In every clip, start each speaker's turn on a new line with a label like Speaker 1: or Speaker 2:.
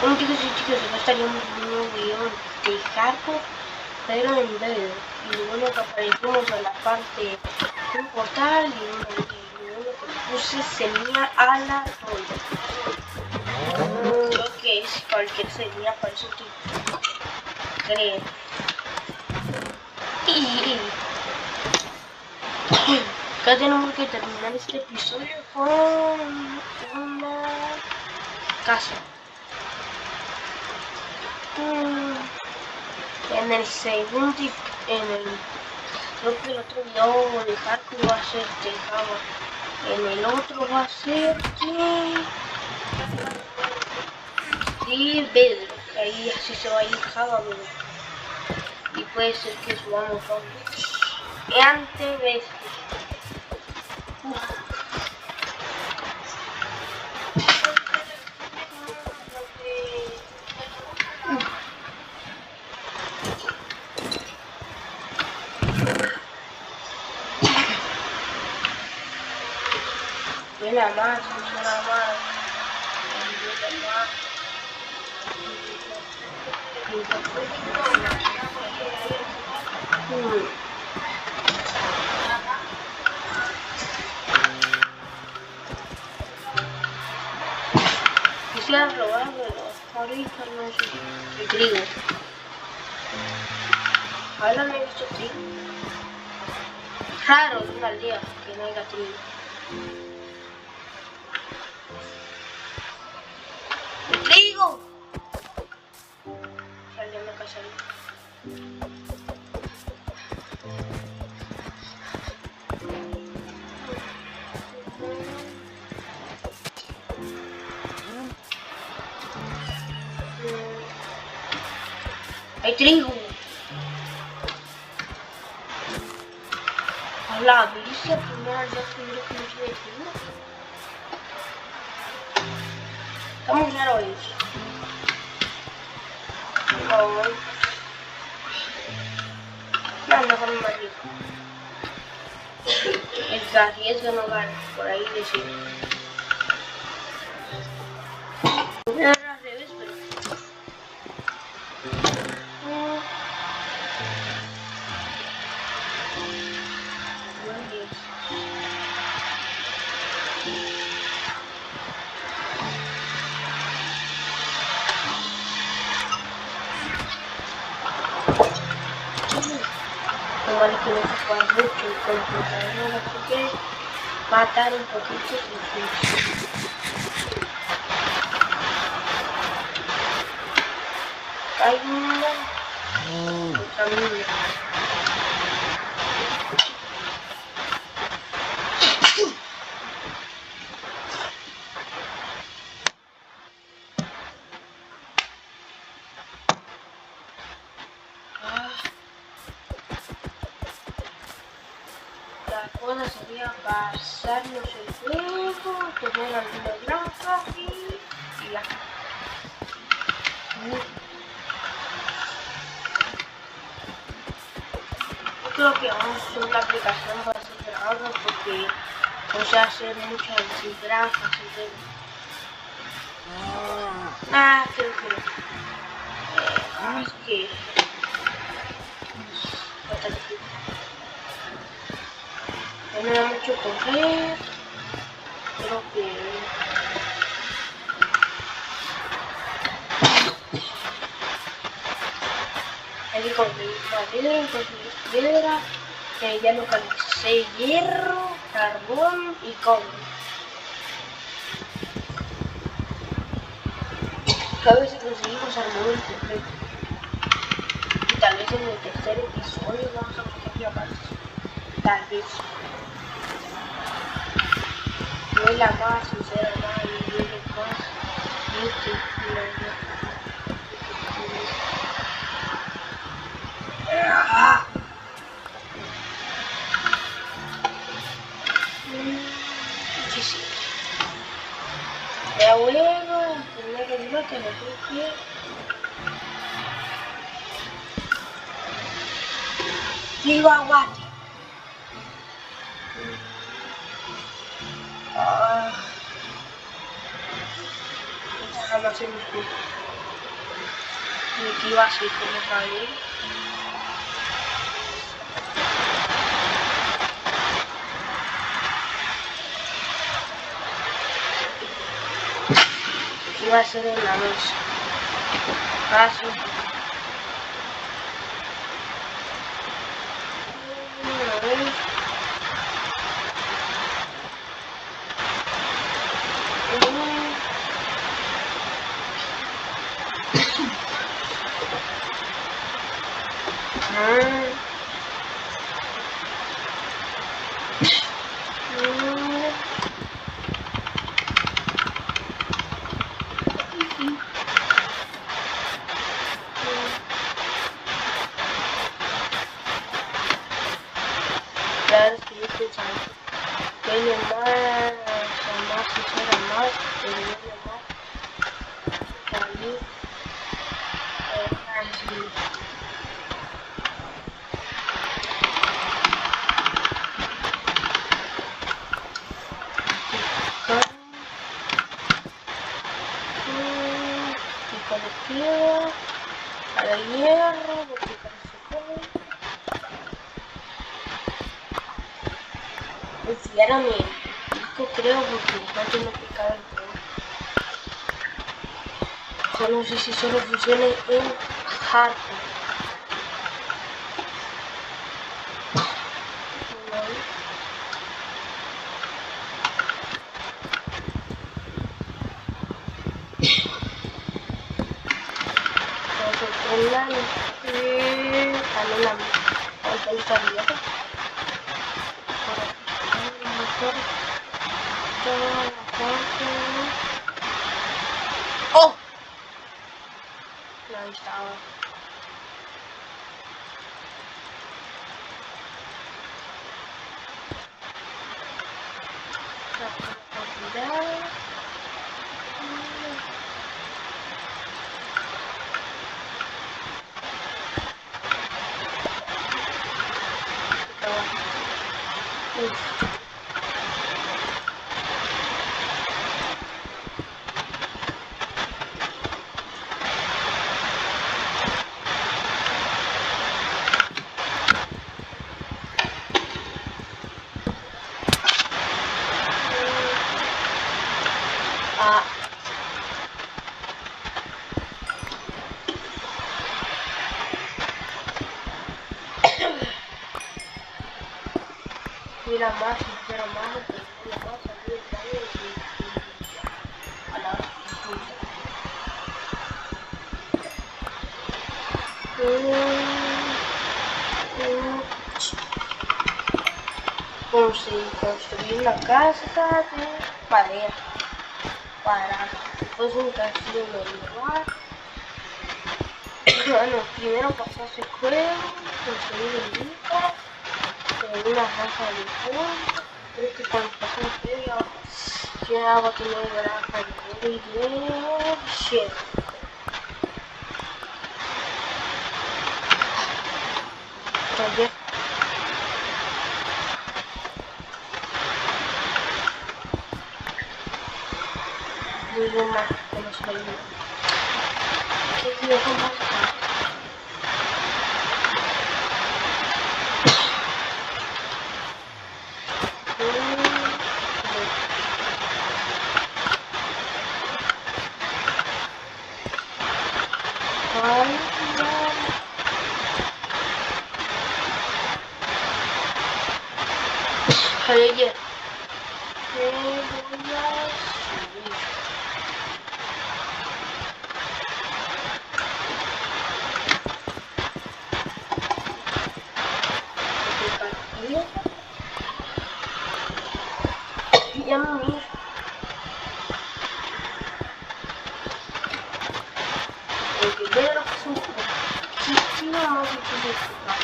Speaker 1: Bueno, chicos y chicas, acá estaríamos en un nuevo video de hardcore, pero en verde. Y lo bueno que aparecimos a la parte de un portal y una línea. Y lo bueno que puse señal aleatoria. Creo que es cualquier señal para eso que creo. Y acá tenemos que terminar este episodio con una casa. En el segundo y creo que el otro video de hardcore va a ser de Java. En el otro va a ser de Bedrock. Ahí así se va a ir Java Bedrock. Y puede ser que subamos zombies. Y antes de esto. Suena más, suena más. Quisiera robar, pero ahorita no sé. El trigo. Ahora no he visto trigo. Raro en una aldea que no haya trigo. ¡El trigo! Salió en la casa ahí. Hay trigo. A la milicia primera ya primero que no tiene trigo. Estamos héroes. No, mejor me mato. El que arriesga no gana. Por ahí decir. Era al revés, pero. No vale que no se juega mucho el computador, así que va a tardar un poquito difícil. Hay una familia. La cosa sería pasarnos el juego, tener alguna granja y ya. Yo creo que vamos a usar la aplicación para hacer granjas porque no sé hacer muchas granjas y todo. Creo que no. Es que no me da mucho correr. Creo que hay que conseguir madera, conseguir piedra, que ya localicé hierro, carbón y cobre. A ver si conseguimos armadura completo. Y tal vez en el tercer episodio vamos a conseguir diamantes. Tal vez. No es la más sincera, más y no es más útil. Sí. La hueva, primero el bloque, lo que digo aguante. Jamás se me escucha. Y que iba así como salir. Iba a ser en la mesa. Así. A ver. Claro, estoy escuchando. Tiene más, si será más, tiene más, salir, así. Pico de piedra, a la hierro, voy a picar ese cobre. Considera mi pico, creo, porque no tengo picado el todo. Yo no sé si solo funciona en hardcore. ¡Oh! Ahí estaba. Mira más, pero más, pero más, salir el baño y a la construir una casa de madera cuadrada, después un castillo medieval. Bueno, primero pasarse el juego, conseguir el libro, una granja de puntos. Creo que cuando pasamos el juego ya va a tener granja de shit. Entonces, digo más que no soy yo. ¿Qué tío, cómo está? Oye, te voy a subir. Ya me el primero es un poquito más difícil de explicar.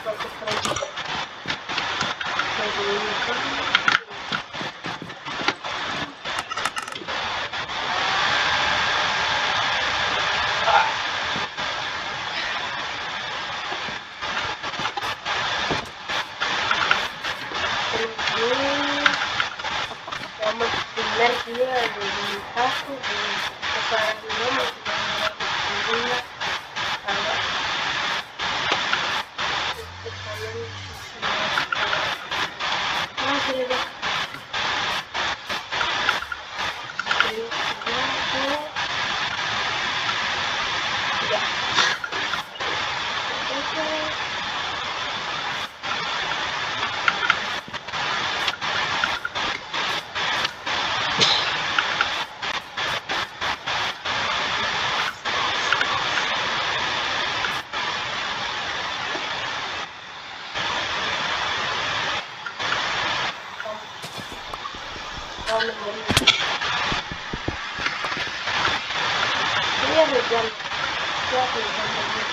Speaker 1: Porque por aquí vamos a primer día de mi paso de preparar mi nombre. arreglando. Estoy arreglando bien.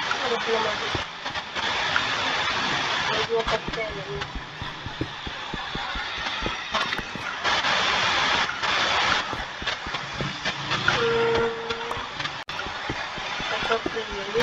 Speaker 1: A los plomates. Les voy a cortar de ahí. Acá primero.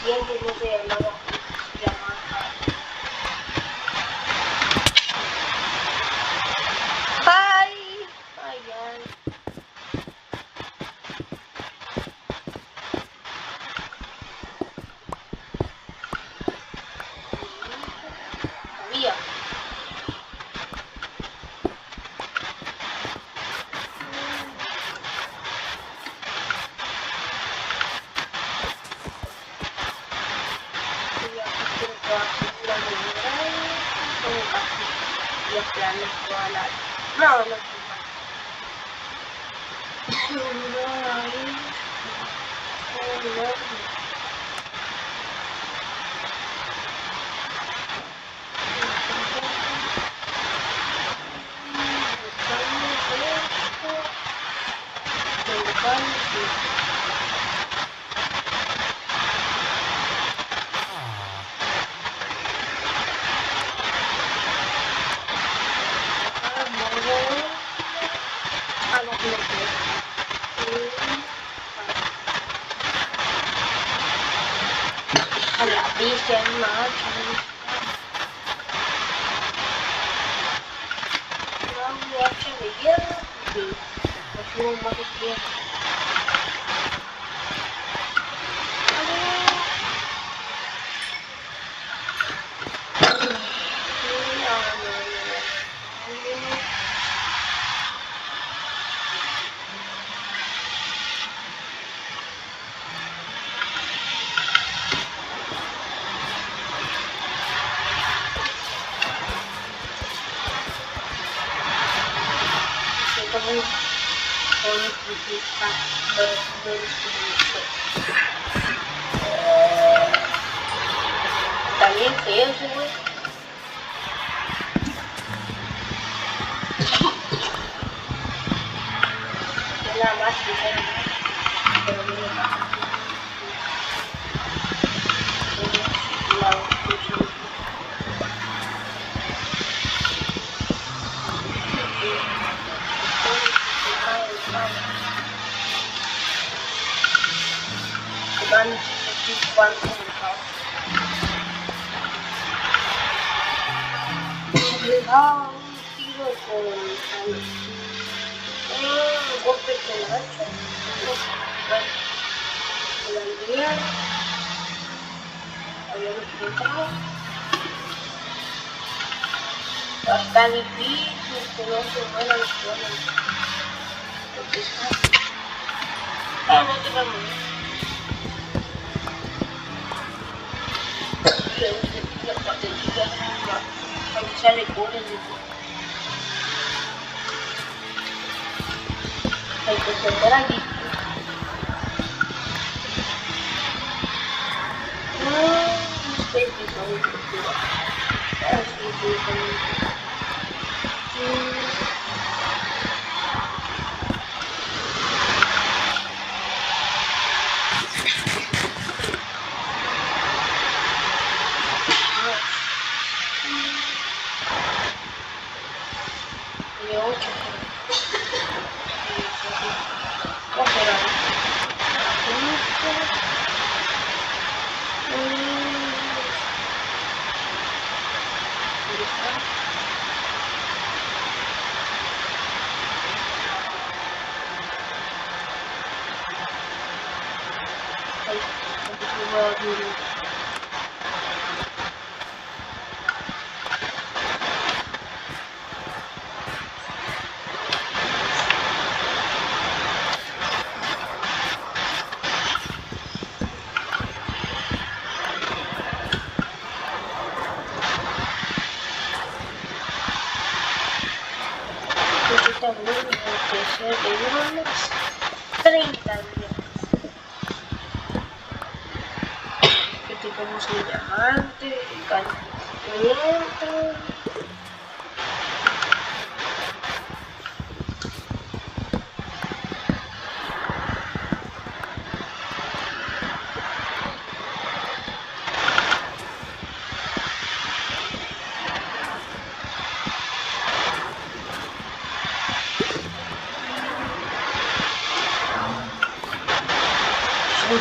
Speaker 1: Siguiente no se llamaba ay, ay, ay. Sabía. Los planes toda la... No, no, a la vista en marcha. Una marcha de hierro y nos más de hierro. También feo ese güey. Nada más pero no me pasa. Van cuánto le da un tiro con un golpe con la hacha, con la aldea, habíamos intentado, está difícil que no se mueran los jugadores, porque está, no te va a morir. Aunque sea de cobre, hay que sentar aquí. No sé si son estructuras. Así que de 8. ¿Cómo será? dormir. También que sea de unos 30 días. Que tenemos un diamante, encantamiento.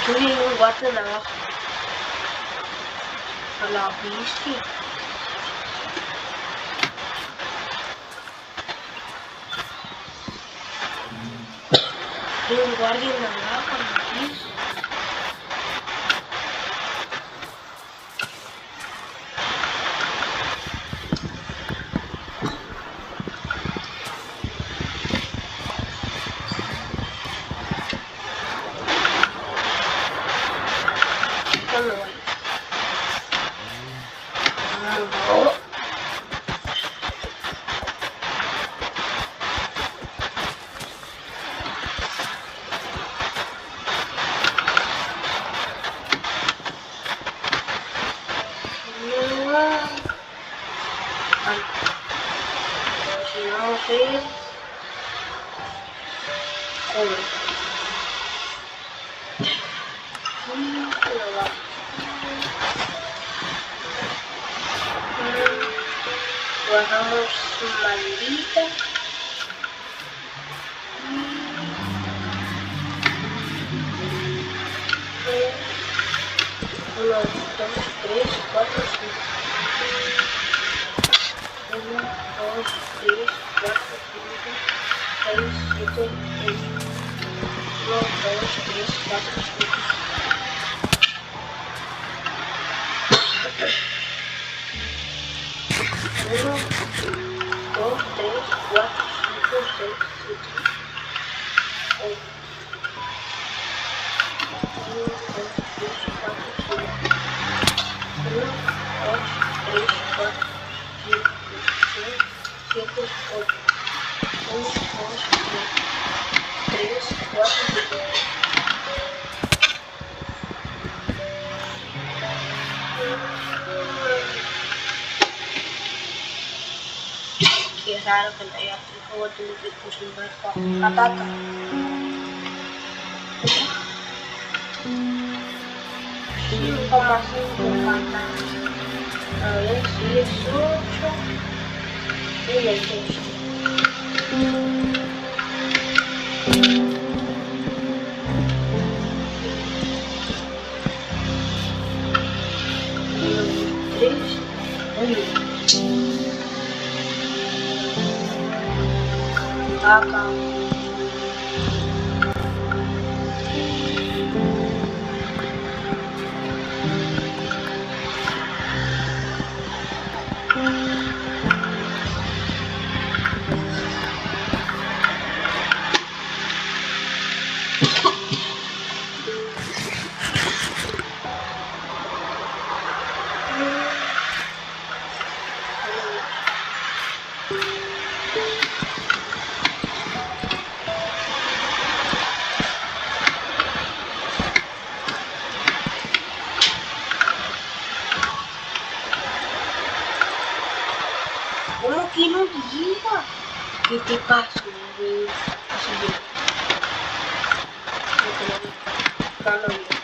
Speaker 1: Yo vi un guardia abajo. ¿A la viste? Vi un guardia abajo, ¿la viste? ¿Cómo voy? Si vamos a ir guardamos maldita. 1, 2, 3, 4, 5. 1, 2, 3, 4, 5, 6, 7, 8. 1, 2, 3, 4, 5. 1, 2, 3, 4, 5, 6, 7, 8. 1, 2, 3, 4, 5. 1, 2, 3, 4, 5, 6, 7, 8. 1, 2, 3, 4, 5. Qué raro que no haya aplicado tuve que cocinar patata. Cinco más 5 patatas. A ver si es 8 y el 2. 3, 1. Acá. ¿Cómo que no llega? ¿Qué te pasa, güey? Así llega. No lo llega.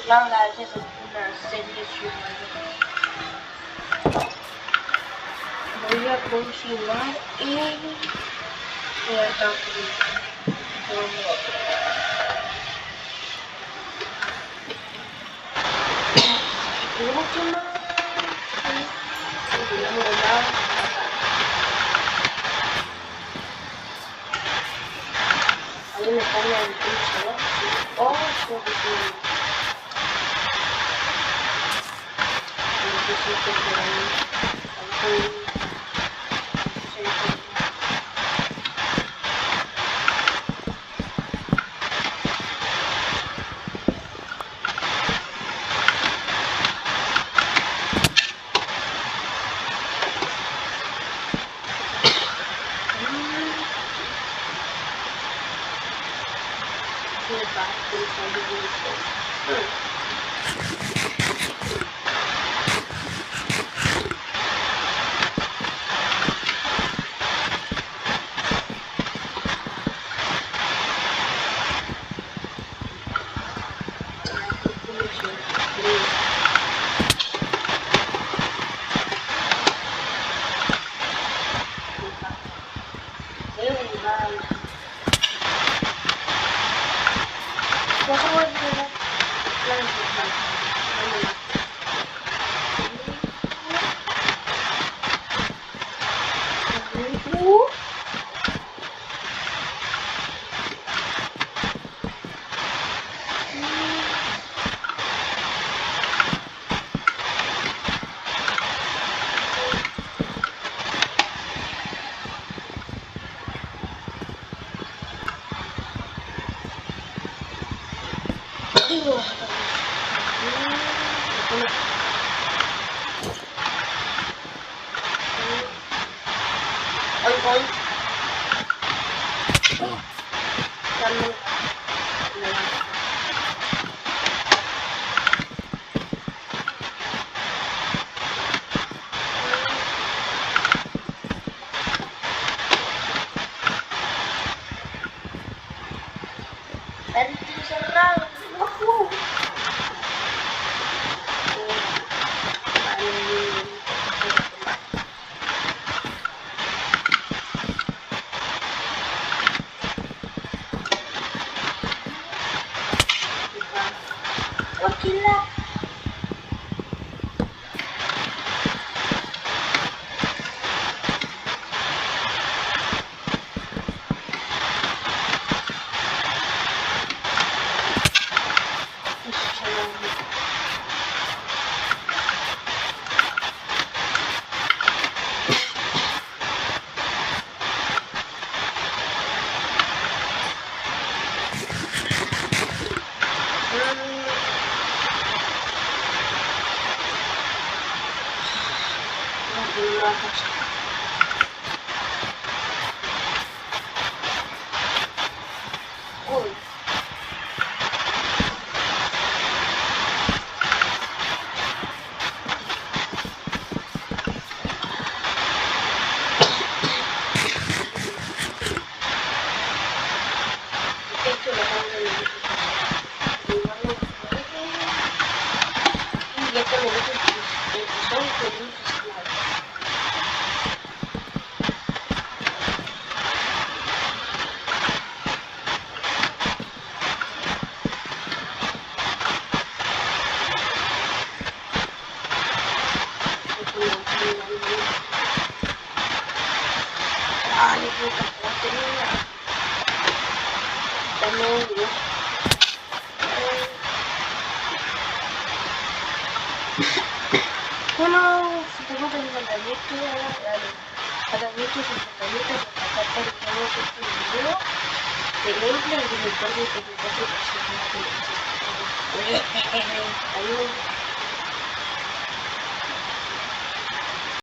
Speaker 1: Manga es una serie super. Voy a continuar y voy a estar Última. Vamos lá. Aí me põe no pinche, né? Oh, cerrado. Tranquila. Bueno, si te gusta el contenido, dale. Para mí que es el contenido, acá terminamos este video de gameplay y recuerden que me parece que se Adiós.